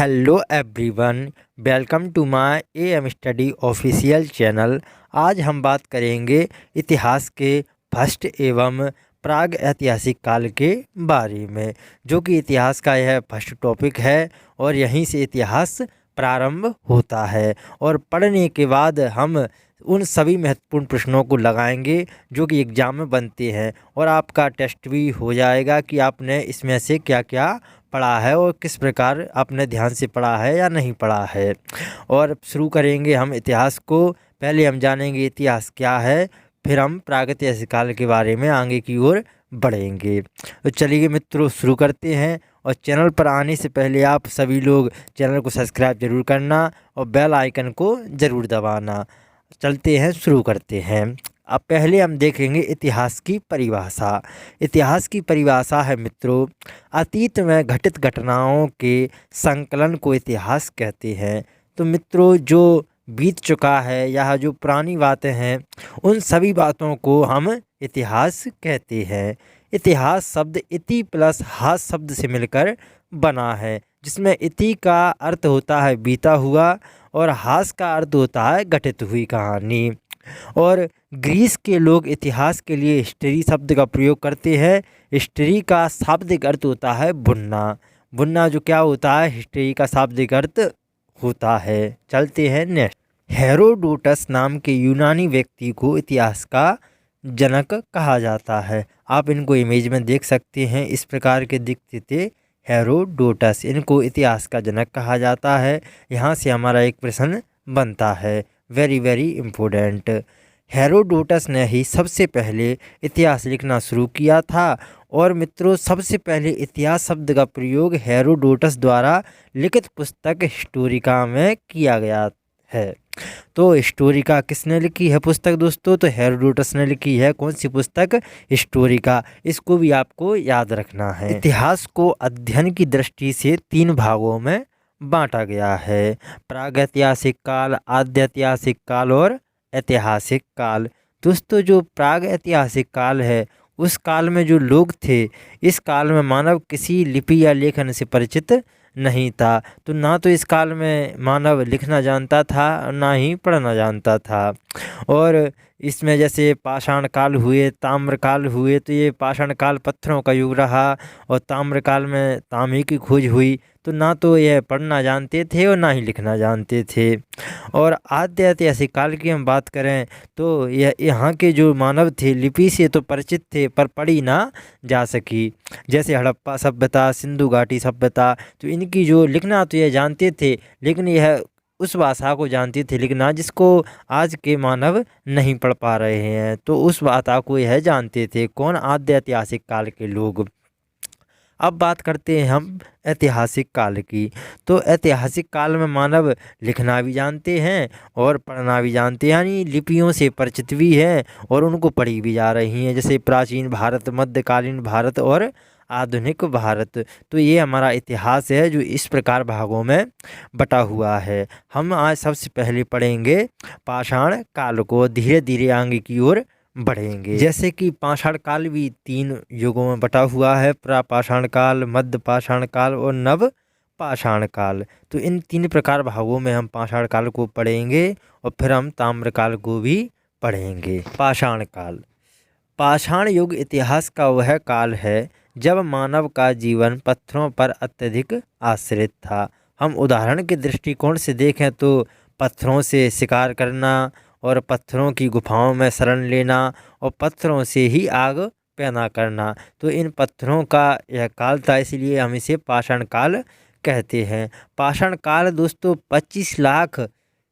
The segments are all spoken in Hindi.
Hello everyone, welcome to my AM study official channel. आज हम बात करेंगे इतिहास के फर्स्ट एवं प्राग ऐतिहासिक काल के बारे में, जो कि इतिहास का यह फर्स्ट टॉपिक है और यहीं से इतिहास प्रारंभ होता है। और पढ़ने के बाद हम उन सभी महत्वपूर्ण प्रश्नों को लगाएंगे जो कि एग्ज़ाम में बनते हैं, और आपका टेस्ट भी हो जाएगा कि आपने इसमें से क्या क्या पढ़ा है और किस प्रकार आपने ध्यान से पढ़ा है या नहीं पढ़ा है। और शुरू करेंगे हम इतिहास को। पहले हम जानेंगे इतिहास क्या है, फिर हम प्रागैतिहासिक काल के बारे में आगे की ओर बढ़ेंगे। तो चलिए मित्रों, शुरू करते हैं। और चैनल पर आने से पहले आप सभी लोग चैनल को सब्सक्राइब जरूर करना और बेल आइकन को ज़रूर दबाना। चलते हैं, शुरू करते हैं। अब पहले हम देखेंगे इतिहास की परिभाषा। इतिहास की परिभाषा है मित्रों, अतीत में घटित घटनाओं के संकलन को इतिहास कहते हैं। तो मित्रों, जो बीत चुका है या जो पुरानी बातें हैं, उन सभी बातों को हम इतिहास कहते हैं। इतिहास शब्द इति प्लस हास शब्द से मिलकर बना है, जिसमें इति का अर्थ होता है बीता हुआ और हास का अर्थ होता है घटित हुई कहानी। और ग्रीस के लोग इतिहास के लिए हिस्ट्री शब्द का प्रयोग करते हैं। हिस्ट्री का शाब्दिक अर्थ होता है बुनना। बुनना जो क्या होता है, हिस्ट्री का शाब्दिक अर्थ होता है। चलते हैं नेक्स्ट। हेरोडोटस नाम के यूनानी व्यक्ति को इतिहास का जनक कहा जाता है। आप इनको इमेज में देख सकते हैं, इस प्रकार के दिखते थे हेरोडोटस। इनको इतिहास का जनक कहा जाता है। यहाँ से हमारा एक प्रश्न बनता है, वेरी वेरी इम्पोर्टेंट। हेरोडोटस ने ही सबसे पहले इतिहास लिखना शुरू किया था। और मित्रों, सबसे पहले इतिहास शब्द का प्रयोग हेरोडोटस द्वारा लिखित पुस्तक हिस्टोरिका में किया गया है। तो हिस्टोरिका किसने लिखी है पुस्तक दोस्तों? तो हेरोडोटस ने लिखी है। कौन सी पुस्तक? हिस्टोरिका। इसको भी आपको याद रखना है। इतिहास को अध्ययन की दृष्टि से 3 भागों में बांटा गया है: प्रागैतिहासिक काल, आद्यैतिहासिक काल और ऐतिहासिक काल। दोस्तों, जो प्रागैतिहासिक काल है, उस काल में जो लोग थे, इस काल में मानव किसी लिपि या लेखन से परिचित नहीं था। तो ना तो इस काल में मानव लिखना जानता था, ना ही पढ़ना जानता था। और इसमें जैसे पाषाण काल हुए, ताम्र काल हुए, तो ये पाषाण काल पत्थरों का युग रहा और ताम्र काल में तांबे की खोज हुई। तो ना तो यह पढ़ना जानते थे और ना ही लिखना जानते थे। और आद्य ऐतिहासिक काल की हम बात करें तो यह यहाँ के जो मानव थे लिपि से तो परिचित थे, पर पढ़ी ना जा सकी। जैसे हड़प्पा सभ्यता, सिंधु घाटी सभ्यता, तो इनकी जो लिखना तो यह जानते थे, लेकिन यह उस भाषा को जानते थे लिखना जिसको आज के मानव नहीं पढ़ पा रहे हैं। तो उस भाषा को यह जानते थे। कौन? आद्य ऐतिहासिक काल के लोग। अब बात करते हैं हम ऐतिहासिक काल की। तो ऐतिहासिक काल में मानव लिखना भी जानते हैं और पढ़ना भी जानते हैं, यानी लिपियों से परिचित भी हैं और उनको पढ़ी भी जा रही हैं। जैसे प्राचीन भारत, मध्यकालीन भारत और आधुनिक भारत। तो ये हमारा इतिहास है, जो इस प्रकार भागों में बटा हुआ है। हम आज सबसे पहले पढ़ेंगे पाषाण काल को, धीरे धीरे आगे की ओर बढ़ेंगे। जैसे कि पाषाण काल भी 3 युगों में बटा हुआ है: प्रापाषाण काल, मध्य पाषाण काल और नव पाषाण काल। तो इन 3 प्रकार भागों में हम पाषाण काल को पढ़ेंगे और फिर हम ताम्र काल को भी पढ़ेंगे। पाषाण काल। पाषाण युग इतिहास का वह काल है जब मानव का जीवन पत्थरों पर अत्यधिक आश्रित था। हम उदाहरण के दृष्टिकोण से देखें तो पत्थरों से शिकार करना और पत्थरों की गुफाओं में शरण लेना और पत्थरों से ही आग पैदा करना, तो इन पत्थरों का यह काल था, इसलिए हम इसे पाषाण काल कहते हैं। पाषाण काल दोस्तों 25 लाख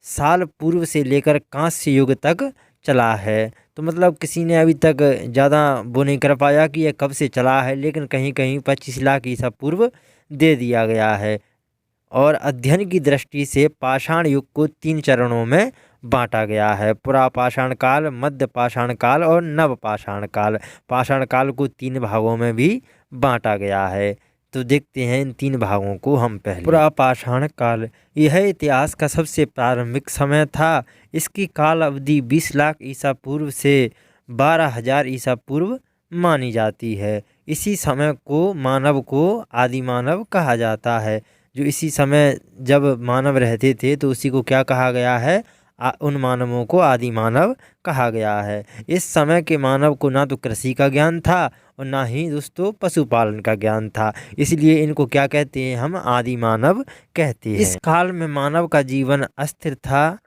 साल पूर्व से लेकर कांस्य युग तक चला है। तो मतलब किसी ने अभी तक ज़्यादा वो नहीं कर पाया कि यह कब से चला है, लेकिन कहीं कहीं 25 लाख ईसा पूर्व दे दिया गया है। और अध्ययन की दृष्टि से पाषाण युग को 3 चरणों में बांटा गया है: पुरापाषाण काल, मध्य पाषाण काल और नव पाषाण काल। पाषाण काल को 3 भागों में भी बांटा गया है। तो देखते हैं इन 3 भागों को हम पहले। पुरापाषाण काल, यह इतिहास का सबसे प्रारंभिक समय था। इसकी काल अवधि 20 लाख ईसा पूर्व से 12,000 ईसा पूर्व मानी जाती है। इसी समय को मानव को आदि मानव कहा जाता है। जो इसी समय जब मानव रहते थे तो उसी को क्या कहा गया है, उन मानवों को आदि मानव कहा गया है। इस समय के मानव को ना तो कृषि का ज्ञान था और ना ही दोस्तों पशुपालन का ज्ञान था, इसलिए इनको क्या कहते हैं, हम आदि मानव कहते हैं। इस काल में मानव का जीवन अस्थिर था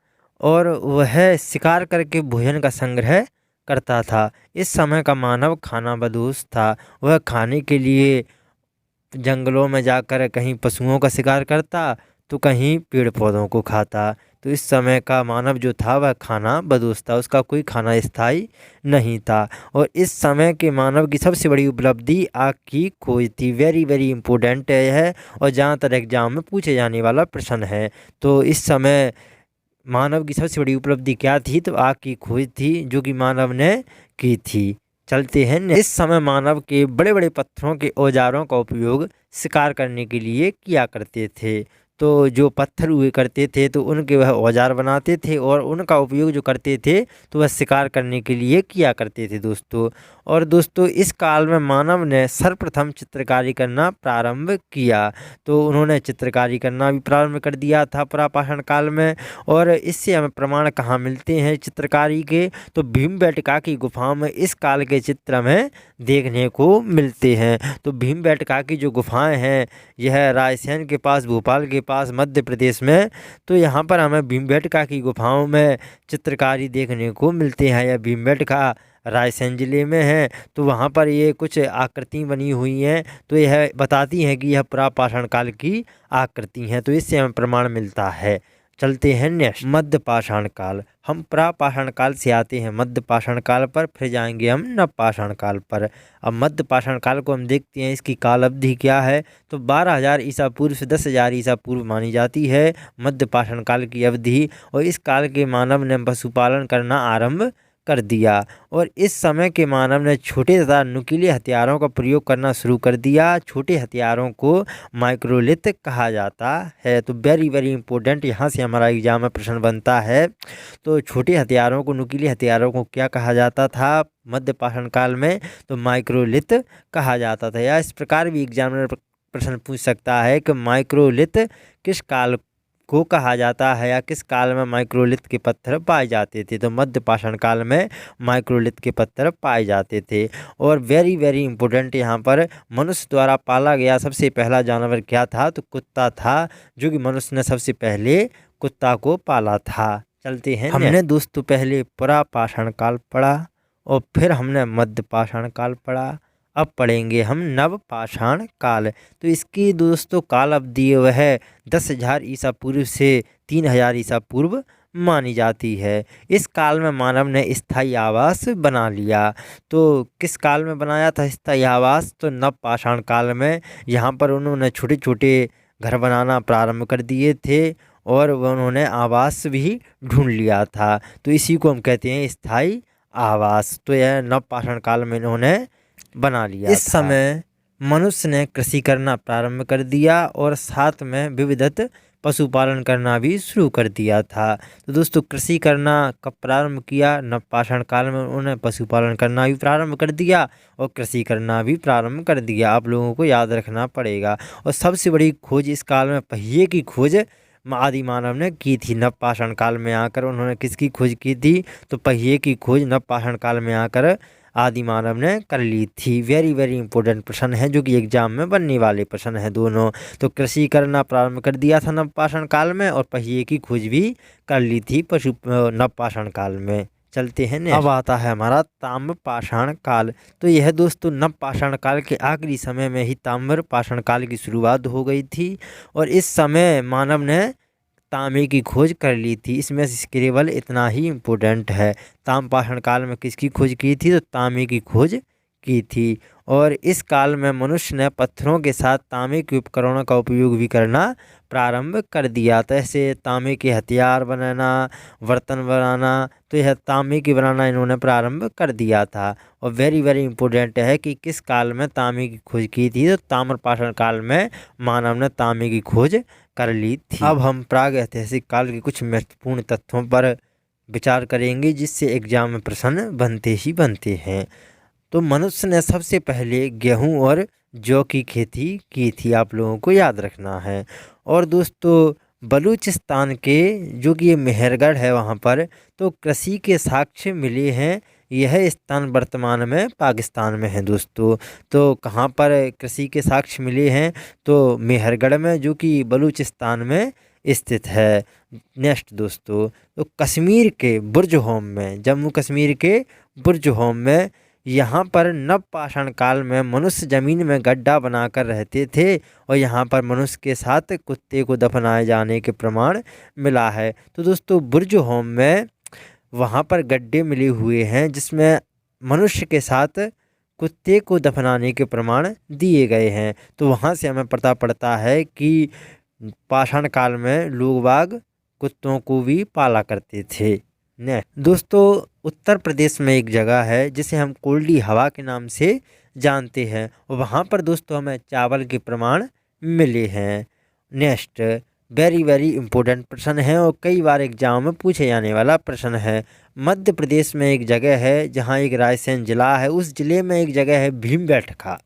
और वह शिकार करके भोजन का संग्रह करता था। इस समय का मानव खाना बदोश था, वह खाने के लिए जंगलों में जाकर कहीं पशुओं का शिकार करता तो कहीं पेड़ पौधों को खाता। तो इस समय का मानव जो था वह खाना बदोश था, उसका कोई खाना स्थायी नहीं था। और इस समय के मानव की सबसे बड़ी उपलब्धि आग की खोज थी। वेरी वेरी इंपॉर्टेंट है और ज़्यादातर एग्जाम में पूछे जाने वाला प्रश्न है। तो इस समय मानव की सबसे बड़ी उपलब्धि क्या थी, तो आग की खोज थी जो कि मानव ने की थी। चलते हैं। इस समय मानव के बड़े बड़े पत्थरों के औजारों का उपयोग शिकार करने के लिए किया करते थे। तो जो पत्थर हुए करते थे तो उनके वह औजार बनाते थे और उनका उपयोग जो करते थे तो वह शिकार करने के लिए किया करते थे दोस्तों। और दोस्तों इस काल में मानव ने सर्वप्रथम चित्रकारी करना प्रारंभ किया। तो उन्होंने चित्रकारी करना भी प्रारंभ कर दिया था पुरापाषाण काल में। और इससे हमें प्रमाण कहाँ मिलते हैं चित्रकारी के, तो भीमबेटका की गुफाओं में इस काल के चित्र में देखने को मिलते हैं। तो भीमबेटका की जो गुफाएं हैं यह रायसेन के पास, भोपाल के पास, मध्य प्रदेश में। तो यहाँ पर हमें भीमबेटका की गुफाओं में चित्रकारी देखने को मिलते हैं। यह भीमबेटका रायसेन जिले में है। तो वहाँ पर ये कुछ आकृति बनी हुई हैं, तो यह बताती हैं कि यह पुरापाषाण काल की आकृति हैं। तो इससे हमें प्रमाण मिलता है। चलते हैं नेक्स्ट, मध्य पाषाण काल। हम प्रापाषाण काल से आते हैं मध्य पाषाण काल पर, फिर जाएंगे हम नव पाषाण काल पर। अब मध्य पाषाण काल को हम देखते हैं, इसकी काल अवधि क्या है, तो 12,000 ईसा पूर्व से 10,000 ईसा पूर्व मानी जाती है मध्य पाषाण काल की अवधि। और इस काल के मानव ने पशुपालन करना आरंभ कर दिया और इस समय के मानव ने छोटे तथा नुकीले हथियारों का प्रयोग करना शुरू कर दिया। छोटे हथियारों को माइक्रोलिथ कहा जाता है। तो वेरी वेरी इंपॉर्टेंट, यहाँ से हमारा एग्जाम में प्रश्न बनता है। तो छोटे हथियारों को, नुकीले हथियारों को क्या कहा जाता था मध्य पाषाण काल में, तो माइक्रोलिथ कहा जाता था। या इस प्रकार भी एग्जामिनर प्रश्न पूछ सकता है कि माइक्रोलिथ किस काल को कहा जाता है या किस काल में माइक्रोलिथ के पत्थर पाए जाते थे। तो मध्य पाषाण काल में माइक्रोलिथ के पत्थर पाए जाते थे। और वेरी वेरी इंपॉर्टेंट, यहाँ पर मनुष्य द्वारा पाला गया सबसे पहला जानवर क्या था, तो कुत्ता था, जो कि मनुष्य ने सबसे पहले कुत्ता को पाला था। चलते हैं, हमने दोस्तों पहले पुरापाषाण काल पढ़ा और फिर हमने मध्य पाषाण काल पढ़ा। अब पढ़ेंगे हम नव पाषाण काल। तो इसकी दोस्तों काल अवधि वह 10,000 ईसा पूर्व से 3,000 ईसा पूर्व मानी जाती है। इस काल में मानव ने स्थायी आवास बना लिया। तो किस काल में बनाया था स्थायी आवास, तो नव पाषाण काल में। यहाँ पर उन्होंने छोटे छोटे घर बनाना प्रारंभ कर दिए थे और उन्होंने आवास भी ढूंढ लिया था। तो इसी को हम कहते हैं स्थायी आवास। तो यह नव पाषाण काल में इन्होंने बना लिया। इस समय मनुष्य ने कृषि करना प्रारंभ कर दिया और साथ में विविधत पशुपालन करना भी शुरू कर दिया था। तो दोस्तों कृषि करना कब प्रारंभ किया, नव पाषाण काल में उन्होंने पशुपालन करना भी प्रारंभ कर दिया और कृषि करना भी प्रारंभ कर दिया। आप लोगों को याद रखना पड़ेगा। और सबसे बड़ी खोज इस काल में पहिए की खोज आदि मानव ने की थी। नव पाषाण काल में आकर उन्होंने किसकी खोज की थी, तो पहिए की खोज नव पाषाण काल में आकर आदि मानव ने कर ली थी। वेरी वेरी इंपॉर्टेंट प्रश्न है जो कि एग्जाम में बनने वाले प्रश्न है दोनों। तो कृषि करना प्रारंभ कर दिया था नव पाषाण काल में और पहिए की खोज भी कर ली थी नव पाषाण काल में। चलते हैं नेक्स्ट। अब आता है हमारा ताम्र पाषाण काल। तो यह दोस्तों नव पाषाण काल के आखिरी समय में ही ताम्र पाषाण काल की शुरुआत हो गई थी और इस समय मानव ने तांबे की खोज कर ली थी। इसमें से केवल इतना ही इम्पोर्टेंट है, ताम्र पाषाण काल में किसकी खोज की थी, तो तांबे की खोज की थी। और इस काल में मनुष्य ने पत्थरों के साथ तांबे के उपकरणों का उपयोग भी करना प्रारंभ कर दिया। तो ऐसे तांबे के हथियार बनाना, बर्तन बनाना, तो यह तांबे की बनाना इन्होंने प्रारंभ कर दिया था। और वेरी वेरी इंपॉर्टेंट है कि किस काल में तांबे की खोज की थी, तो ताम्र पाषाण काल में मानव ने तांबे की खोज कर ली थी। अब हम प्राग ऐतिहासिक काल के कुछ महत्वपूर्ण तथ्यों पर विचार करेंगे जिससे एग्जाम में प्रश्न बनते ही बनते हैं। तो मनुष्य ने सबसे पहले गेहूं और जौ की खेती की थी, आप लोगों को याद रखना है। और दोस्तों बलूचिस्तान के जो कि ये मेहरगढ़ है वहाँ पर तो कृषि के साक्ष्य मिले हैं। यह स्थान वर्तमान में पाकिस्तान में है दोस्तों। तो कहाँ पर कृषि के साक्ष्य मिले हैं? तो मेहरगढ़ में जो कि बलूचिस्तान में स्थित है। नेक्स्ट दोस्तों, तो कश्मीर के बुर्ज होम में, जम्मू कश्मीर के बुर्ज होम में यहाँ पर नवपाषाण काल में मनुष्य जमीन में गड्ढा बनाकर रहते थे और यहाँ पर मनुष्य के साथ कुत्ते को दफनाए जाने के प्रमाण मिला है। तो दोस्तों बुर्ज होम में वहाँ पर गड्ढे मिले हुए हैं जिसमें मनुष्य के साथ कुत्ते को दफनाने के प्रमाण दिए गए हैं। तो वहाँ से हमें पता पड़ता है कि पाषाण काल में लोग बाग कुत्तों को भी पाला करते थे। ने दोस्तों उत्तर प्रदेश में एक जगह है जिसे हम कोल्डी हवा के नाम से जानते हैं और वहाँ पर दोस्तों हमें चावल के प्रमाण मिले हैं। नेक्स्ट वेरी वेरी इंपॉर्टेंट प्रश्न है और कई बार एग्जाम में पूछे जाने वाला प्रश्न है। मध्य प्रदेश में एक जगह है जहाँ एक रायसेन जिला है, उस जिले में एक जगह है भीमबेटका।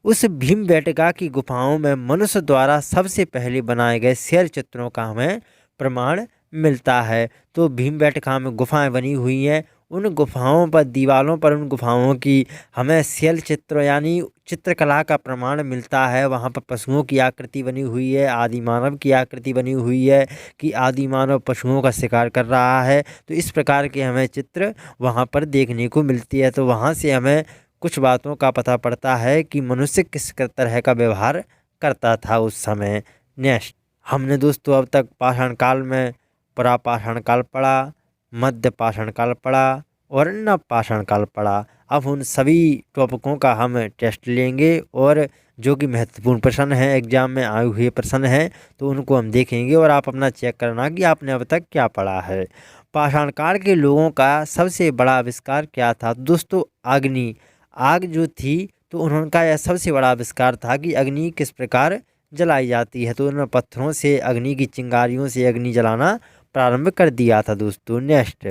उस भीमबेटका की गुफाओं में मनुष्य द्वारा सबसे पहले बनाए गए शैल चित्रों का हमें प्रमाण मिलता है। तो भीमबेटका में गुफाएं बनी हुई हैं, उन गुफाओं पर दीवारों पर उन गुफाओं की हमें शैल चित्र यानी चित्रकला का प्रमाण मिलता है। वहाँ पर पशुओं की आकृति बनी हुई है, आदि मानव की आकृति बनी हुई है कि आदि मानव पशुओं का शिकार कर रहा है। तो इस प्रकार के हमें चित्र वहाँ पर देखने को मिलती है। तो वहाँ से हमें कुछ बातों का पता पड़ता है कि मनुष्य किस तरह का व्यवहार करता था उस समय। नेक्स्ट हमने दोस्तों अब तक पाषाण काल में प्रापाषाण काल पढ़ा, मध्य पाषाण काल पढ़ा और नवपाषाण काल पढ़ा। अब उन सभी टॉपिकों का हम टेस्ट लेंगे और जो कि महत्वपूर्ण प्रश्न है, एग्जाम में आए हुए प्रश्न हैं, तो उनको हम देखेंगे और आप अपना चेक करना कि आपने अब तक क्या पढ़ा है। पाषाण काल के लोगों का सबसे बड़ा आविष्कार क्या था? दोस्तों अग्नि, आग जो थी तो उनका यह सबसे बड़ा आविष्कार था कि अग्नि किस प्रकार जलाई जाती है। तो उन्होंने पत्थरों से अग्नि की चिंगारियों से अग्नि जलाना प्रारंभ कर दिया था दोस्तों। नेक्स्ट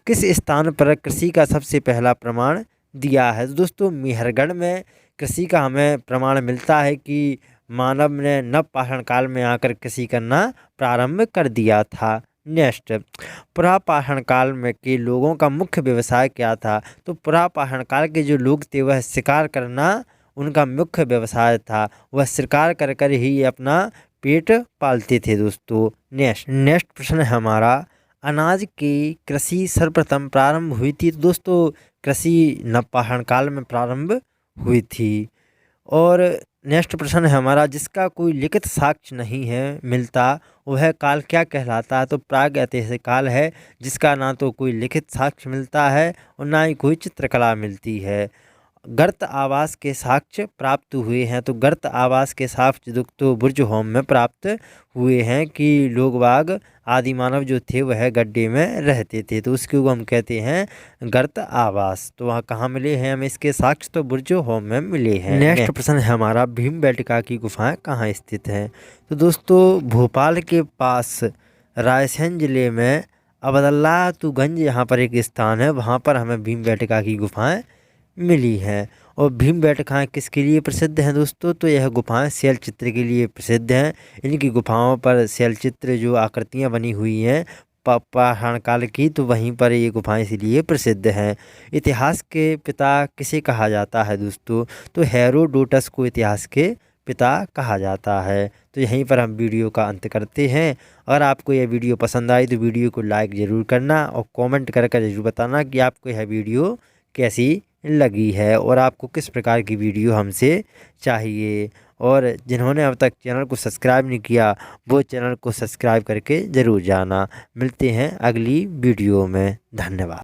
किस स्थान पर कृषि का सबसे पहला प्रमाण दिया है? दोस्तों मेहरगढ़ में कृषि का हमें प्रमाण मिलता है कि मानव ने नवपाषाण काल में आकर कृषि करना प्रारंभ कर दिया था। नेक्स्ट पुरापाषाण काल में के लोगों का मुख्य व्यवसाय क्या था? तो पुरापाषाण काल के जो लोग थे वह शिकार करना उनका मुख्य व्यवसाय था, वह शिकार कर कर ही अपना पेट पालते थे दोस्तों। नेक्स्ट प्रश्न है हमारा, अनाज की कृषि सर्वप्रथम प्रारंभ हुई थी? तो दोस्तों कृषि नवपाषाण काल में प्रारंभ हुई थी। और नेक्स्ट प्रश्न है हमारा, जिसका कोई लिखित साक्ष्य नहीं है मिलता वह काल क्या कहलाता है? तो प्राग ऐतिहासिक काल है जिसका ना तो कोई लिखित साक्ष्य मिलता है और ना ही कोई चित्रकला मिलती है। गर्त आवास के साक्ष्य प्राप्त हुए हैं? तो गर्त आवास के साक्ष्य तो बुर्ज होम में प्राप्त हुए हैं कि लोग बाग आदि मानव जो थे वह गड्ढे में रहते थे, तो उसको हम कहते हैं गर्त आवास। तो वहाँ कहाँ मिले हैं हमें इसके साक्ष्य? तो बुर्ज होम में मिले हैं। नेक्स्ट प्रश्न है हमारा, भीमबेटका की गुफाएं कहाँ स्थित हैं? तो दोस्तों भोपाल के पास रायसेन जिले में अब्दुल्लातुगंज यहाँ पर एक स्थान है, वहाँ पर हमें भीमबेटका की गुफाएं मिली हैं। और भीमबेटका किसके लिए प्रसिद्ध हैं दोस्तों? तो यह गुफाएं शैल चित्र के लिए प्रसिद्ध हैं। इनकी गुफाओं पर शैल चित्र जो आकृतियां बनी हुई हैं पाषाण काल की, तो वहीं पर ये गुफाएं इसलिए प्रसिद्ध हैं। इतिहास के पिता किसे कहा जाता है दोस्तों? तो हेरोडोटस को इतिहास के पिता कहा जाता है। तो यहीं पर हम वीडियो का अंत करते हैं। अगर आपको यह वीडियो पसंद आई तो वीडियो को लाइक ज़रूर करना और कमेंट कर ज़रूर बताना कि आपको यह वीडियो कैसी लगी है और आपको किस प्रकार की वीडियो हमसे चाहिए। और जिन्होंने अब तक चैनल को सब्सक्राइब नहीं किया वो चैनल को सब्सक्राइब करके ज़रूर जाना। मिलते हैं अगली वीडियो में। धन्यवाद।